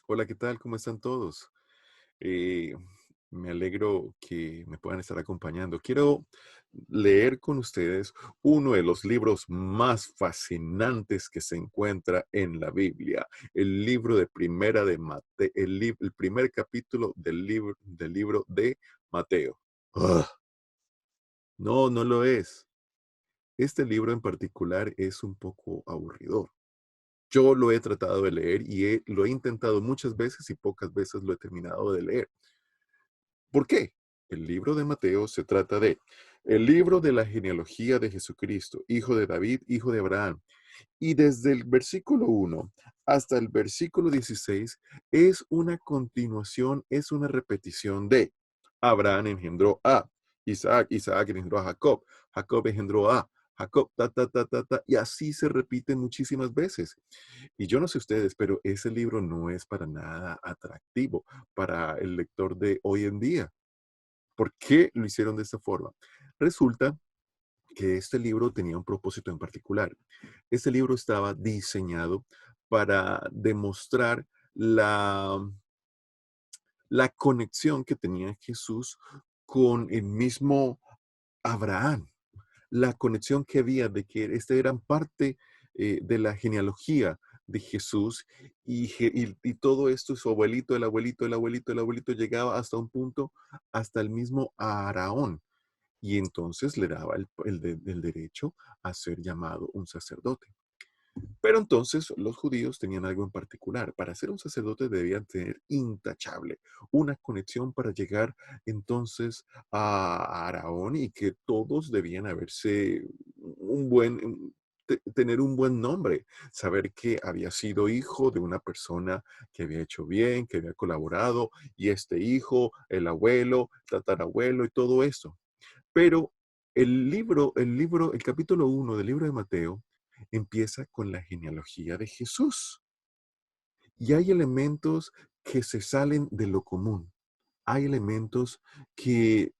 Hola, ¿qué tal? ¿Cómo están todos? Eh, Me alegro que me puedan estar acompañando. Quiero leer con ustedes uno de los libros más fascinantes que se encuentra en la Biblia, el libro de Primera de Mateo, el primer capítulo del libro de Mateo. ¡Ugh! No, no lo es. Este libro en particular es un poco aburridor. Yo lo he tratado de leer y lo he intentado muchas veces y pocas veces lo he terminado de leer. ¿Por qué? El libro de Mateo se trata de el libro de la genealogía de Jesucristo, hijo de David, hijo de Abraham. Y desde el versículo 1 hasta el versículo 16 es una continuación, es una repetición de Abraham engendró a Isaac, Isaac engendró a Jacob, Jacob engendró a Jacob, y así se repite muchísimas veces. Y yo no sé ustedes, pero ese libro no es para nada atractivo para el lector de hoy en día. ¿Por qué lo hicieron de esta forma? Resulta que este libro tenía un propósito en particular. Este libro estaba diseñado para demostrar la, la conexión que tenía Jesús con el mismo Abraham, la conexión que había de que este eran parte de la genealogía de Jesús y todo esto, su abuelito, el abuelito, el abuelito, el abuelito, llegaba hasta un punto, hasta el mismo Aarón. Y entonces le daba el derecho a ser llamado un sacerdote. Pero entonces los judíos tenían algo en particular. Para ser un sacerdote debían tener intachable una conexión para llegar entonces a Aarón y que todos debían haberse tener un buen nombre, saber que había sido hijo de una persona que había hecho bien, que había colaborado, y este hijo, el abuelo, tatarabuelo y todo eso. Pero el capítulo 1 del libro de Mateo empieza con la genealogía de Jesús. Y hay elementos que se salen de lo común. Hay elementos que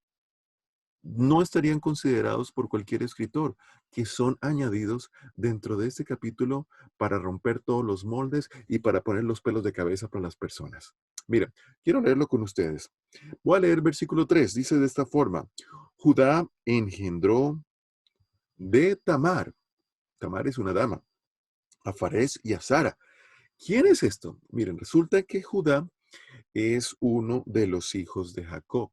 no estarían considerados por cualquier escritor, que son añadidos dentro de este capítulo para romper todos los moldes y para poner los pelos de cabeza para las personas. Mira, quiero leerlo con ustedes. Voy a leer versículo 3. Dice de esta forma: Judá engendró de Tamar. Tamar es una dama. A Farés y a Sara. ¿Quién es esto? Miren, resulta que Judá es uno de los hijos de Jacob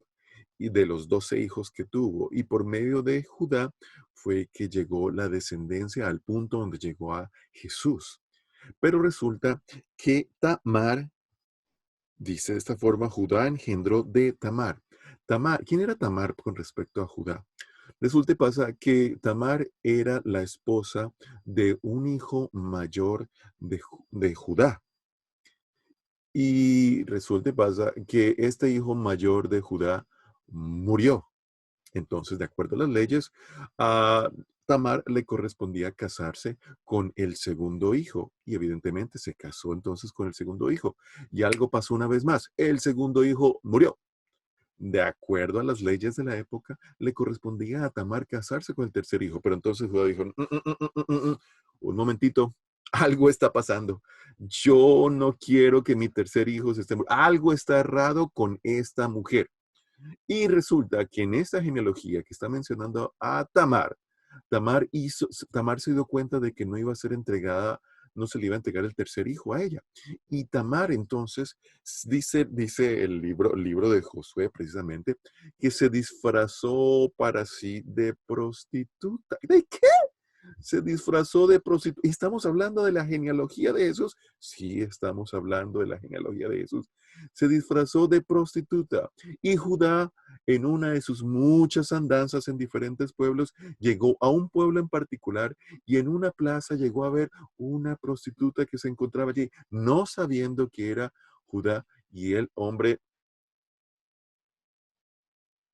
y de los 12 hijos que tuvo. Y por medio de Judá fue que llegó la descendencia al punto donde llegó a Jesús. Pero resulta que Tamar, dice de esta forma, Judá engendró de Tamar. Tamar, ¿quién era Tamar con respecto a Judá? Resulta y pasa que Tamar era la esposa de un hijo mayor de Judá. Y resulta y pasa que este hijo mayor de Judá murió. Entonces, de acuerdo a las leyes, a Tamar le correspondía casarse con el segundo hijo. Y evidentemente se casó entonces con el segundo hijo. Y algo pasó una vez más. El segundo hijo murió. De acuerdo a las leyes de la época, le correspondía a Tamar casarse con el tercer hijo. Pero entonces Judá dijo: un momentito, algo está pasando. Yo no quiero que mi tercer hijo se esté muriendo. Algo está errado con esta mujer. Y resulta que en esta genealogía que está mencionando a Tamar, Tamar se dio cuenta de que no iba a ser entregada, no se le iba a entregar el tercer hijo a ella. Y Tamar entonces dice el libro de Josué precisamente, que se disfrazó para sí de prostituta. ¿De qué? Se disfrazó de prostituta. ¿Estamos hablando de la genealogía de Jesús? Sí, estamos hablando de la genealogía de Jesús. Se disfrazó de prostituta. Y Judá, en una de sus muchas andanzas en diferentes pueblos, llegó a un pueblo en particular y en una plaza llegó a ver una prostituta que se encontraba allí, no sabiendo que era Judá, y el hombre,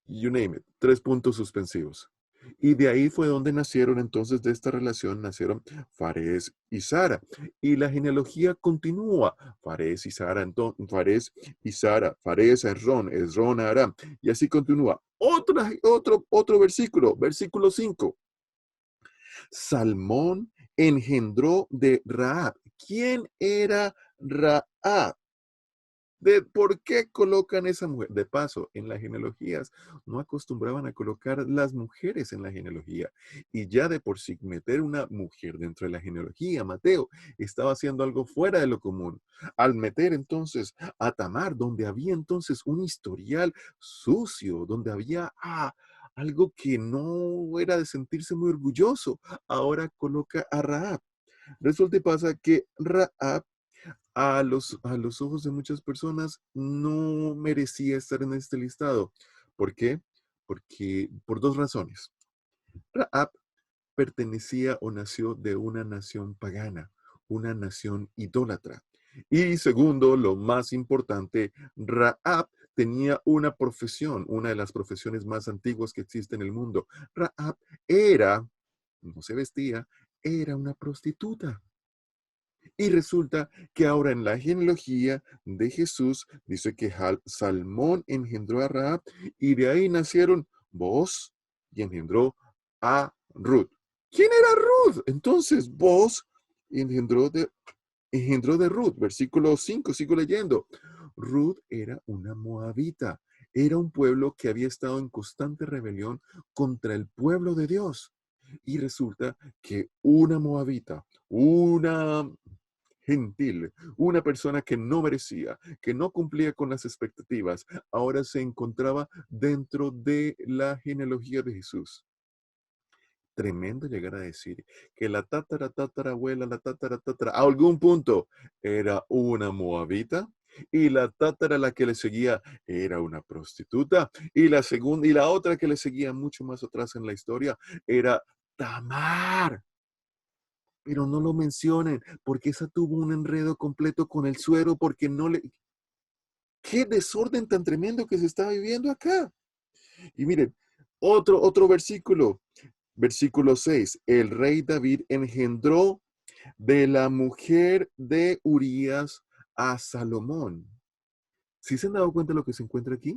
you name it, 3 puntos suspensivos. Y de ahí fue donde nacieron entonces, de esta relación nacieron Farés y Sara. Y la genealogía continúa. Farés y Sara, Farés y Sara, Farés a Esrón, Esrón a Aram. Y así continúa. Otro versículo, versículo 5. Salmón engendró de Raab. ¿Quién era Raab? de por qué colocan esa mujer. De paso, en las genealogías no acostumbraban a colocar las mujeres en la genealogía. Y ya de por sí meter una mujer dentro de la genealogía, Mateo estaba haciendo algo fuera de lo común. Al meter entonces a Tamar, donde había entonces un historial sucio, donde había algo que no era de sentirse muy orgulloso, ahora coloca a Rahab. Resulta y pasa que Rahab a los ojos de muchas personas no merecía estar en este listado. ¿Por qué? Porque por dos razones. Rahab pertenecía o nació de una nación pagana, una nación idólatra. Y segundo, lo más importante, Rahab tenía una profesión, una de las profesiones más antiguas que existe en el mundo. Rahab era, no se vestía, era una prostituta. Y resulta que ahora en la genealogía de Jesús dice que Salmón engendró a Rahab y de ahí nacieron Boaz y engendró a Ruth. ¿Quién era Ruth? Entonces Boaz engendró de Ruth. Versículo 5, sigo leyendo. Ruth era una moabita. Era un pueblo que había estado en constante rebelión contra el pueblo de Dios. Y resulta que una moabita, una gentil, una persona que no merecía, que no cumplía con las expectativas, ahora se encontraba dentro de la genealogía de Jesús. Tremendo llegar a decir que la tatarabuela, a algún punto era una moabita y la la que le seguía era una prostituta y la segunda y la otra que le seguía mucho más atrás en la historia era Tamar. Pero no lo mencionen, porque esa tuvo un enredo completo con el suero, porque no le... ¡Qué desorden tan tremendo que se está viviendo acá! Y miren, otro versículo, versículo 6. El rey David engendró de la mujer de Urías a Salomón. ¿Sí se han dado cuenta de lo que se encuentra aquí?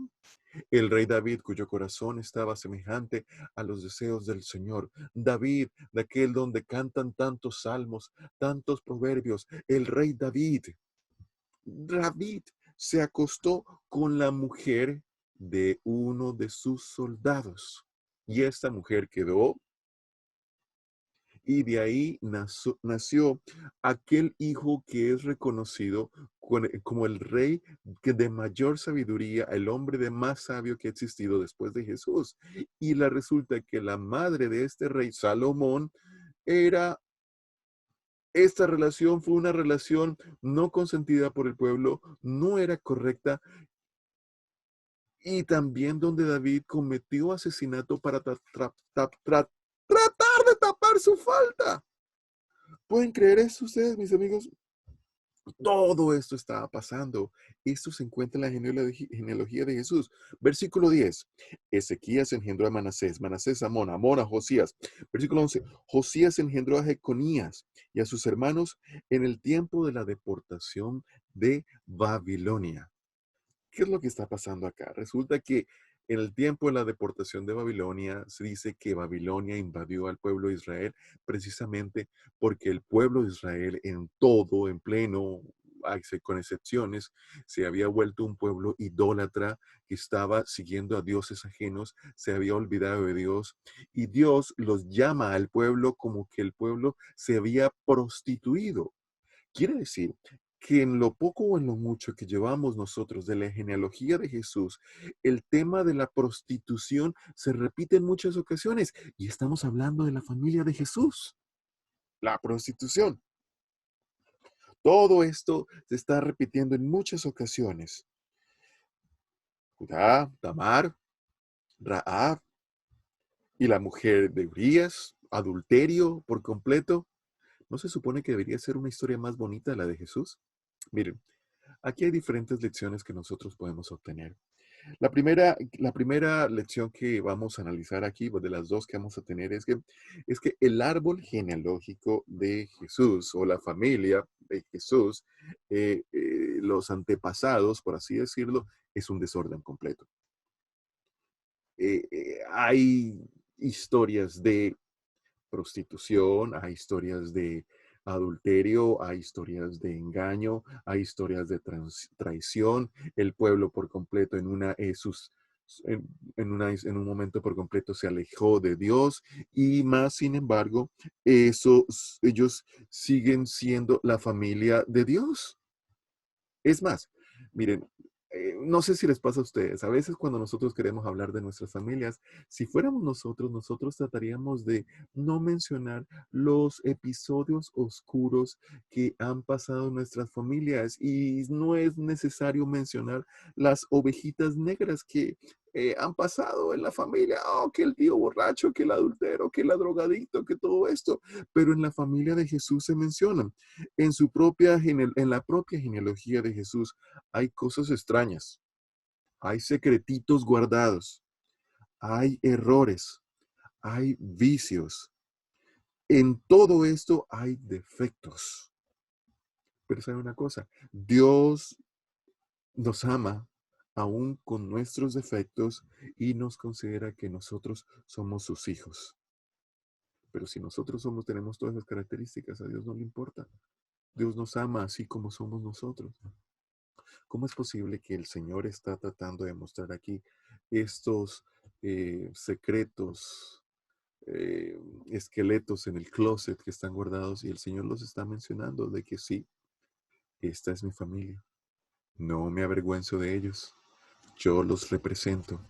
El rey David, cuyo corazón estaba semejante a los deseos del Señor. David, de aquel donde cantan tantos salmos, tantos proverbios. El rey David. David se acostó con la mujer de uno de sus soldados. Y esta mujer quedó y de ahí nació aquel hijo que es reconocido como el rey que de mayor sabiduría, el hombre de más sabio que ha existido después de Jesús. Y resulta que la madre de este rey, Salomón, era, esta relación fue una relación no consentida por el pueblo, no era correcta, y también donde David cometió asesinato para tratar de tapar su falta. ¿Pueden creer eso ustedes, mis amigos? Todo esto estaba pasando. Esto se encuentra en la genealogía de Jesús. Versículo 10. Ezequías engendró a Manasés, Manasés a Amón, Amón a Josías. Versículo 11. Josías engendró a Jeconías y a sus hermanos en el tiempo de la deportación de Babilonia. ¿Qué es lo que está pasando acá? Resulta que en el tiempo de la deportación de Babilonia se dice que Babilonia invadió al pueblo de Israel precisamente porque el pueblo de Israel en todo, en pleno, con excepciones, se había vuelto un pueblo idólatra que estaba siguiendo a dioses ajenos, se había olvidado de Dios y Dios los llama al pueblo como que el pueblo se había prostituido. Quiere decir que en lo poco o en lo mucho que llevamos nosotros de la genealogía de Jesús, el tema de la prostitución se repite en muchas ocasiones y estamos hablando de la familia de Jesús, la prostitución. Todo esto se está repitiendo en muchas ocasiones. Judá, Tamar, Raab y la mujer de Urías, adulterio por completo. ¿No se supone que debería ser una historia más bonita de la de Jesús? Miren, aquí hay diferentes lecciones que nosotros podemos obtener. La primera lección que vamos a analizar aquí, pues, de las dos que vamos a tener, es que el árbol genealógico de Jesús o la familia de Jesús, los antepasados, por así decirlo, es un desorden completo. Hay historias de prostitución, hay historias de adulterio, hay historias de engaño, hay historias de traición, el pueblo por completo en, en un momento por completo se alejó de Dios y más, sin embargo, ellos siguen siendo la familia de Dios. Es más, miren, no sé si les pasa a ustedes, a veces cuando nosotros queremos hablar de nuestras familias, si fuéramos nosotros, nosotros trataríamos de no mencionar los episodios oscuros que han pasado en nuestras familias y no es necesario mencionar las ovejitas negras que han pasado en la familia, oh, que el tío borracho, que el adultero, que el drogadicto, que todo esto, pero en la familia de Jesús se mencionan en la propia genealogía de Jesús hay cosas extrañas, hay secretitos guardados, hay errores, hay vicios. En todo esto hay defectos. Pero sabe una cosa, Dios nos ama aún con nuestros defectos y nos considera que nosotros somos sus hijos. Pero si nosotros tenemos todas esas características, a Dios no le importa. Dios nos ama así como somos nosotros. ¿Cómo es posible que el Señor está tratando de mostrar aquí estos secretos, eh, esqueletos en el closet que están guardados y el Señor los está mencionando de que sí, esta es mi familia. No me avergüenzo de ellos. Yo los represento.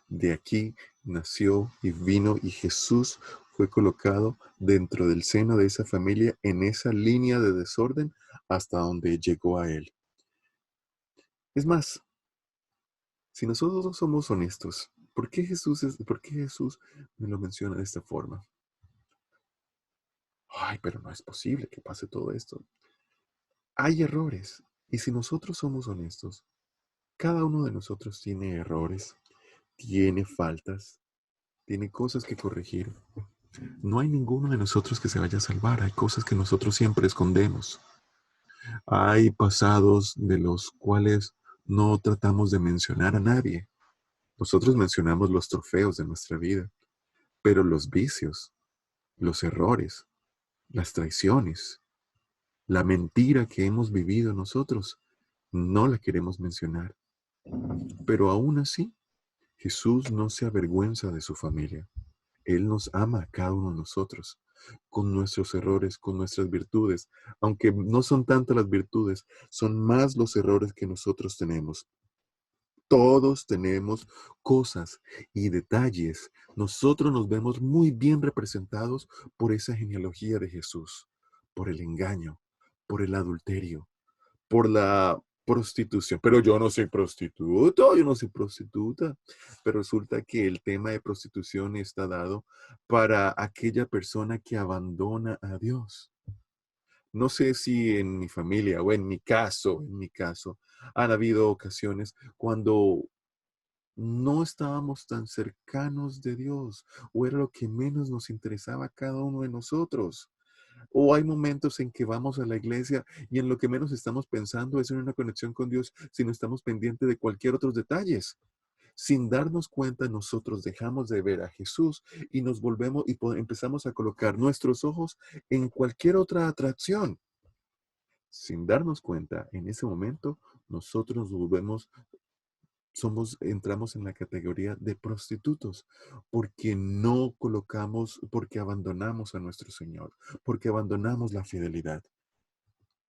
De aquí nació y vino y Jesús fue colocado dentro del seno de esa familia en esa línea de desorden hasta donde llegó a él. Es más, si nosotros no somos honestos, ¿por qué Jesús me lo menciona de esta forma? Ay, pero no es posible que pase todo esto. Hay errores. Y si nosotros somos honestos, cada uno de nosotros tiene errores, tiene faltas, tiene cosas que corregir. No hay ninguno de nosotros que se vaya a salvar. Hay cosas que nosotros siempre escondemos. Hay pasados de los cuales no tratamos de mencionar a nadie. Nosotros mencionamos los trofeos de nuestra vida, pero los vicios, los errores, las traiciones, la mentira que hemos vivido nosotros, no la queremos mencionar. Pero aún así, Jesús no se avergüenza de su familia. Él nos ama a cada uno de nosotros, con nuestros errores, con nuestras virtudes. Aunque no son tantas las virtudes, son más los errores que nosotros tenemos. Todos tenemos cosas y detalles. Nosotros nos vemos muy bien representados por esa genealogía de Jesús, por el engaño, por el adulterio, por la prostitución. Pero yo no soy prostituto, yo no soy prostituta. Pero resulta que el tema de prostitución está dado para aquella persona que abandona a Dios. No sé si en mi familia o en mi caso, han habido ocasiones cuando no estábamos tan cercanos de Dios, o era lo que menos nos interesaba a cada uno de nosotros. O hay momentos en que vamos a la iglesia y en lo que menos estamos pensando es en una conexión con Dios, sino estamos pendientes de cualquier otros detalles. Sin darnos cuenta, nosotros dejamos de ver a Jesús y nos volvemos y empezamos a colocar nuestros ojos en cualquier otra atracción. Sin darnos cuenta, en ese momento, nosotros nos volvemos entramos en la categoría de prostitutos, porque no colocamos, porque abandonamos a nuestro Señor, porque abandonamos la fidelidad.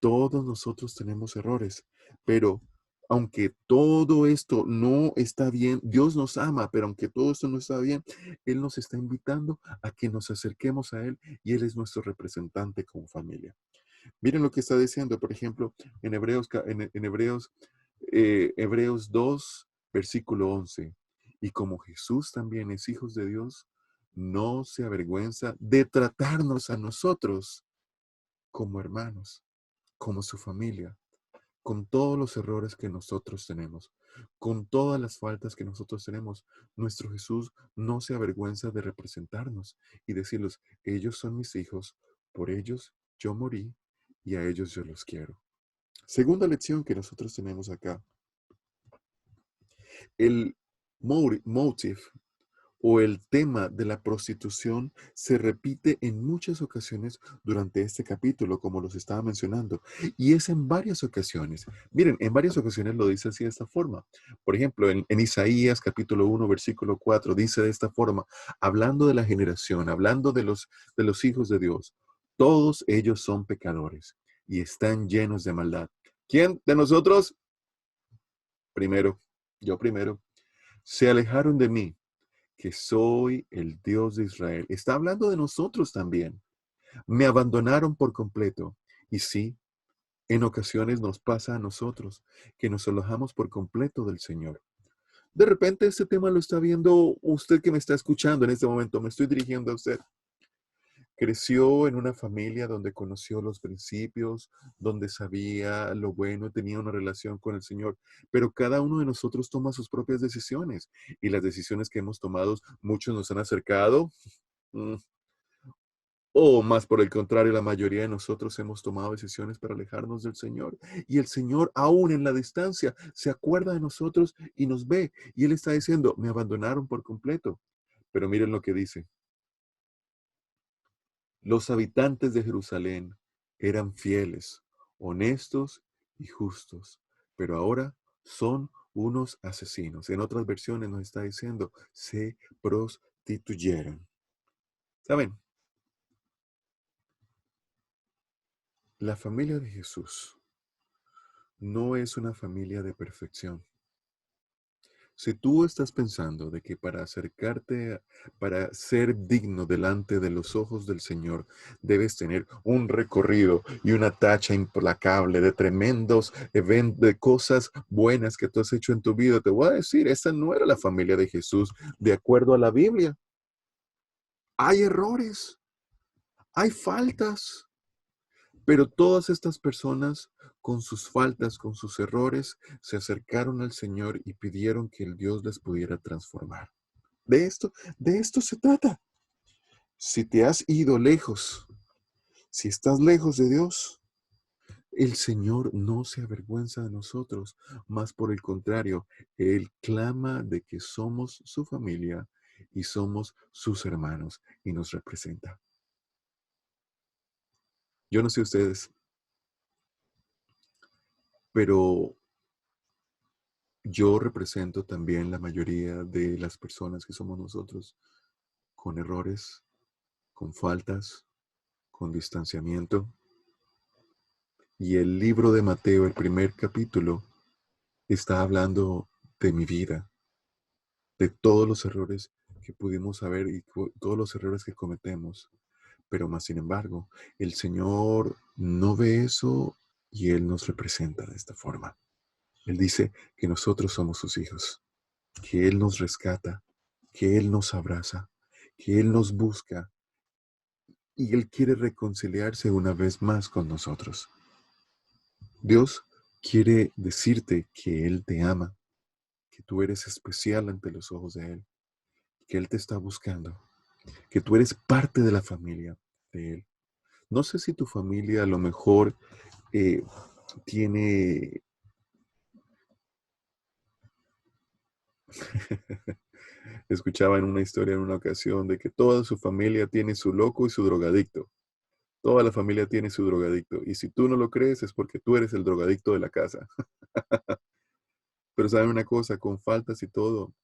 Todos nosotros tenemos errores, pero aunque todo esto no está bien, Dios nos ama, pero aunque todo esto no está bien, Él nos está invitando a que nos acerquemos a Él y Él es nuestro representante como familia. Miren lo que está diciendo, por ejemplo, en Hebreos 2, versículo 11. Y como Jesús también es hijos de Dios, no se avergüenza de tratarnos a nosotros como hermanos, como su familia, con todos los errores que nosotros tenemos, con todas las faltas que nosotros tenemos. Nuestro Jesús no se avergüenza de representarnos y decirles, ellos son mis hijos, por ellos yo morí y a ellos yo los quiero. Segunda lección que nosotros tenemos acá, el motive o el tema de la prostitución se repite en muchas ocasiones durante este capítulo, como los estaba mencionando. Y es en varias ocasiones. Miren, en varias ocasiones lo dice así de esta forma. Por ejemplo, en Isaías capítulo 1, versículo 4, dice de esta forma, hablando de la generación, hablando de los hijos de Dios, todos ellos son pecadores y están llenos de maldad. ¿Quién de nosotros? Primero, yo primero. Se alejaron de mí, que soy el Dios de Israel. Está hablando de nosotros también. Me abandonaron por completo. Y sí, en ocasiones nos pasa a nosotros que nos alojamos por completo del Señor. De repente este tema lo está viendo usted que me está escuchando en este momento. Me estoy dirigiendo a usted. Creció en una familia donde conoció los principios, donde sabía lo bueno, tenía una relación con el Señor, pero cada uno de nosotros toma sus propias decisiones y las decisiones que hemos tomado, muchos nos han acercado, mm, o más por el contrario, la mayoría de nosotros hemos tomado decisiones para alejarnos del Señor. Y el Señor, aún en la distancia, se acuerda de nosotros y nos ve. Y Él está diciendo, me abandonaron por completo. Pero miren lo que dice. Los habitantes de Jerusalén eran fieles, honestos y justos, pero ahora son unos asesinos. En otras versiones nos está diciendo, se prostituyeron. ¿Saben? La familia de Jesús no es una familia de perfección. Si tú estás pensando de que para acercarte, para ser digno delante de los ojos del Señor, debes tener un recorrido y una tacha implacable de tremendos eventos, de cosas buenas que tú has hecho en tu vida, te voy a decir, esa no era la familia de Jesús de acuerdo a la Biblia. Hay errores, hay faltas, pero todas estas personas, con sus faltas, con sus errores, se acercaron al Señor y pidieron que el Dios les pudiera transformar. De esto se trata. Si te has ido lejos, si estás lejos de Dios, el Señor no se avergüenza de nosotros, más por el contrario, Él clama de que somos su familia y somos sus hermanos y nos representa. Yo no sé ustedes, pero yo represento también la mayoría de las personas que somos nosotros, con errores, con faltas, con distanciamiento. Y el libro de Mateo, el primer capítulo, está hablando de mi vida, de todos los errores que pudimos haber y todos los errores que cometemos. Pero más sin embargo, el Señor no ve eso y Él nos representa de esta forma. Él dice que nosotros somos sus hijos, que Él nos rescata, que Él nos abraza, que Él nos busca y Él quiere reconciliarse una vez más con nosotros. Dios quiere decirte que Él te ama, que tú eres especial ante los ojos de Él, que Él te está buscando, que tú eres parte de la familia de Él. No sé si tu familia a lo mejor eh, tiene, escuchaba en una historia en una ocasión de que toda su familia tiene su loco y su drogadicto. Toda la familia tiene su drogadicto. Y si tú no lo crees es porque tú eres el drogadicto de la casa. Pero saben una cosa, con faltas y todo,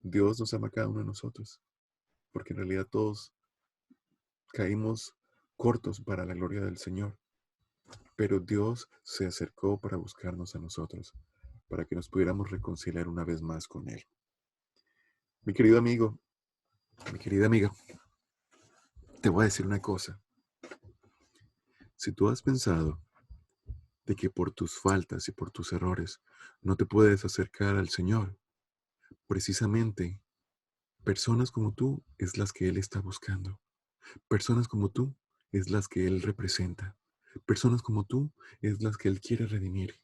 Dios nos ama a cada uno de nosotros. Porque en realidad todos caímos cortos para la gloria del Señor. Pero Dios se acercó para buscarnos a nosotros, para que nos pudiéramos reconciliar una vez más con Él. Mi querido amigo, mi querida amiga, te voy a decir una cosa. Si tú has pensado de que por tus faltas y por tus errores no te puedes acercar al Señor, precisamente personas como tú es las que Él está buscando. Personas como tú es las que Él representa. Personas como tú es las que Él quiere redimir.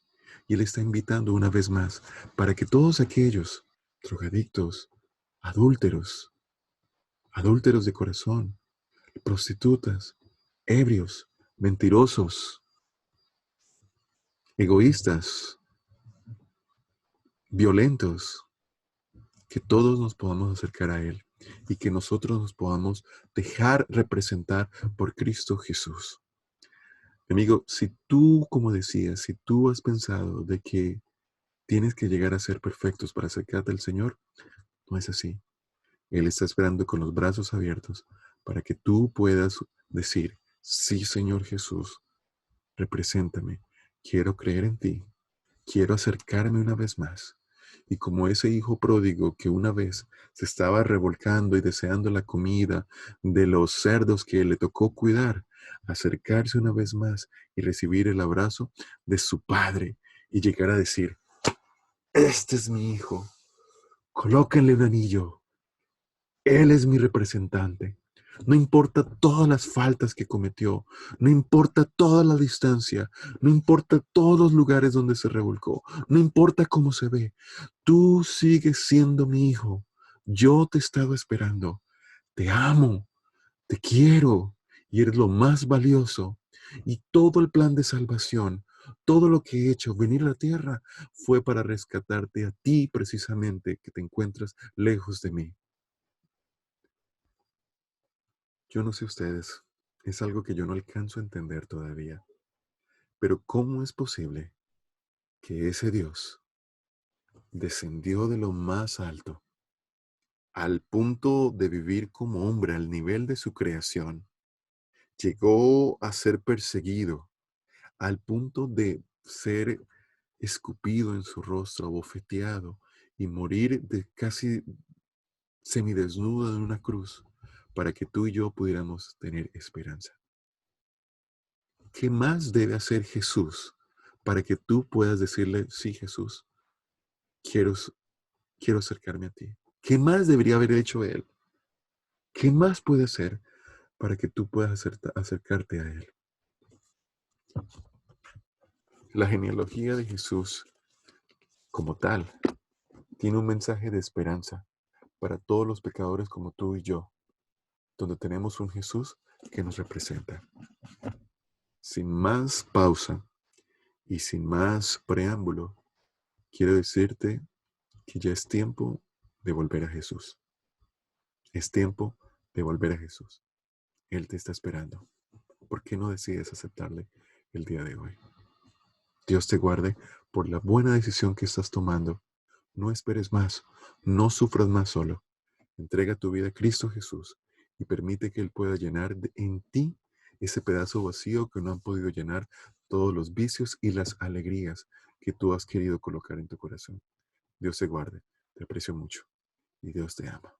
Y Él está invitando una vez más para que todos aquellos drogadictos, adúlteros, adúlteros de corazón, prostitutas, ebrios, mentirosos, egoístas, violentos, que todos nos podamos acercar a Él y que nosotros nos podamos dejar representar por Cristo Jesús. Amigo, si tú, como decías, si tú has pensado de que tienes que llegar a ser perfectos para acercarte al Señor, no es así. Él está esperando con los brazos abiertos para que tú puedas decir, sí, Señor Jesús, represéntame, quiero creer en ti, quiero acercarme una vez más. Y como ese hijo pródigo que una vez se estaba revolcando y deseando la comida de los cerdos que le tocó cuidar, acercarse una vez más y recibir el abrazo de su padre y llegar a decir, este es mi hijo, colóquenle un anillo, él es mi representante. No importa todas las faltas que cometió, no importa toda la distancia, no importa todos los lugares donde se revolcó, no importa cómo se ve, tú sigues siendo mi hijo. Yo te he estado esperando. Te amo, te quiero y eres lo más valioso. Y todo el plan de salvación, todo lo que he hecho, venir a la tierra, fue para rescatarte a ti precisamente que te encuentras lejos de mí. Yo no sé ustedes, es algo que yo no alcanzo a entender todavía, pero ¿cómo es posible que ese Dios descendió de lo más alto al punto de vivir como hombre al nivel de su creación, llegó a ser perseguido al punto de ser escupido en su rostro, bofeteado y morir de casi semidesnudo en una cruz para que tú y yo pudiéramos tener esperanza? ¿Qué más debe hacer Jesús para que tú puedas decirle, sí, Jesús, quiero, quiero acercarme a ti? ¿Qué más debería haber hecho Él? ¿Qué más puede hacer para que tú puedas acercarte a Él? La genealogía de Jesús, como tal, tiene un mensaje de esperanza para todos los pecadores como tú y yo, donde tenemos un Jesús que nos representa. Sin más pausa y sin más preámbulo, quiero decirte que ya es tiempo de volver a Jesús. Es tiempo de volver a Jesús. Él te está esperando. ¿Por qué no decides aceptarle el día de hoy? Dios te guarde por la buena decisión que estás tomando. No esperes más. No sufras más solo. Entrega tu vida a Cristo Jesús y permite que Él pueda llenar en ti ese pedazo vacío que no han podido llenar todos los vicios y las alegrías que tú has querido colocar en tu corazón. Dios te guarde. Te aprecio mucho y Dios te ama.